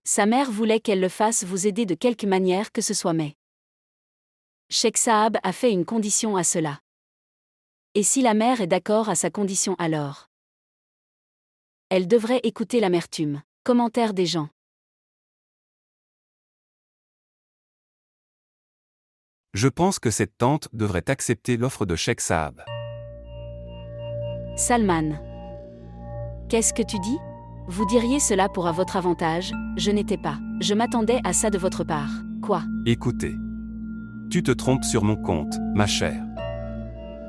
Sa mère voulait qu'elle le fasse vous aider de quelque manière que ce soit, mais Cheikh Saab a fait une condition à cela. Et si la mère est d'accord à sa condition, alors elle devrait écouter l'amertume. Commentaire des gens. Je pense que cette tante devrait accepter l'offre de Cheikh Saab. Salman. Qu'est-ce que tu dis? Vous diriez cela pour à votre avantage, je n'étais pas. Je m'attendais à ça de votre part. Quoi? Écoutez. Tu te trompes sur mon compte, ma chère.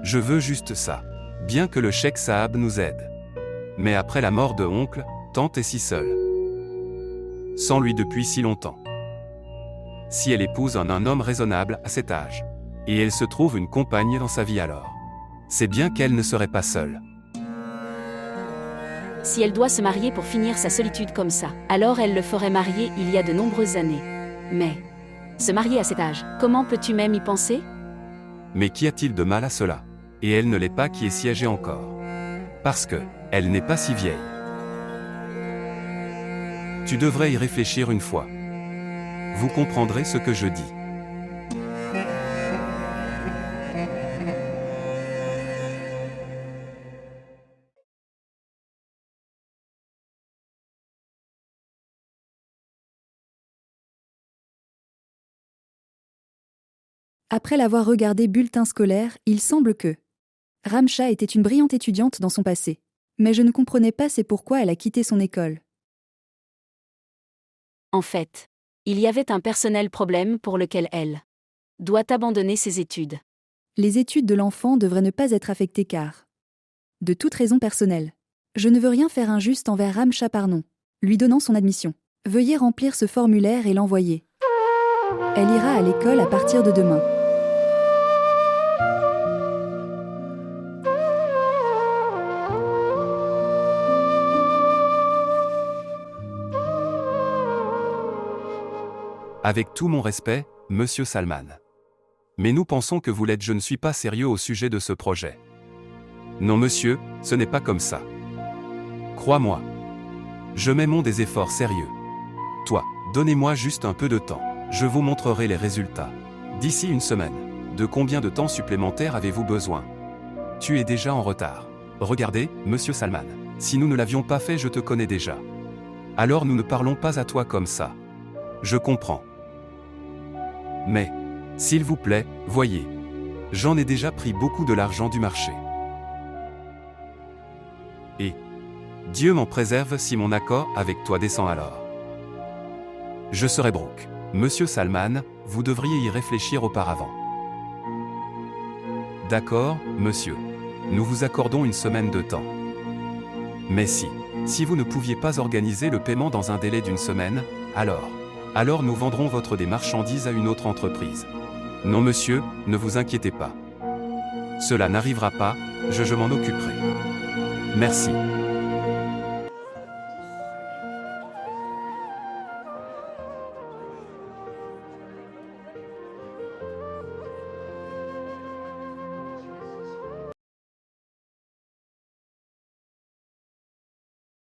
Je veux juste ça. Bien que le Cheikh Saab nous aide. Mais après la mort de oncle, tante est si seule. Sans lui depuis si longtemps. Si elle épouse un homme raisonnable à cet âge, et elle se trouve une compagne dans sa vie alors, c'est bien qu'elle ne serait pas seule. Si elle doit se marier pour finir sa solitude comme ça, alors elle le ferait marier il y a de nombreuses années. Mais se marier à cet âge, comment peux-tu même y penser? Mais qu'y a-t-il de mal à cela? Et elle ne l'est pas qui est si âgée encore. Parce que, elle n'est pas si vieille. Tu devrais y réfléchir une fois. Vous comprendrez ce que je dis. Après l'avoir regardé bulletin scolaire, il semble que Ramcha était une brillante étudiante dans son passé. Mais je ne comprenais pas c'est pourquoi elle a quitté son école. En fait, il y avait un personnel problème pour lequel elle doit abandonner ses études. Les études de l'enfant devraient ne pas être affectées car de toute raison personnelle. Je ne veux rien faire injuste envers Ramcha par non. Lui donnant son admission. Veuillez remplir ce formulaire et l'envoyer. Elle ira à l'école à partir de demain. Avec tout mon respect, monsieur Salman. Mais nous pensons que vous l'êtes, je ne suis pas sérieux au sujet de ce projet. Non monsieur, ce n'est pas comme ça. Crois-moi. Je mets des efforts sérieux. Toi, donnez-moi juste un peu de temps. Je vous montrerai les résultats. D'ici une semaine. De combien de temps supplémentaire avez-vous besoin? Tu es déjà en retard. Regardez, monsieur Salman. Si nous ne l'avions pas fait, je te connais déjà. Alors nous ne parlons pas à toi comme ça. Je comprends. Mais, s'il vous plaît, voyez. J'en ai déjà pris beaucoup de l'argent du marché. Et Dieu m'en préserve si mon accord avec toi descend alors. Je serai broke. Monsieur Salman, vous devriez y réfléchir auparavant. D'accord, monsieur. Nous vous accordons une semaine de temps. Mais si vous ne pouviez pas organiser le paiement dans un délai d'une semaine, alors nous vendrons des marchandises à une autre entreprise. Non monsieur, ne vous inquiétez pas. Cela n'arrivera pas, je m'en occuperai. Merci.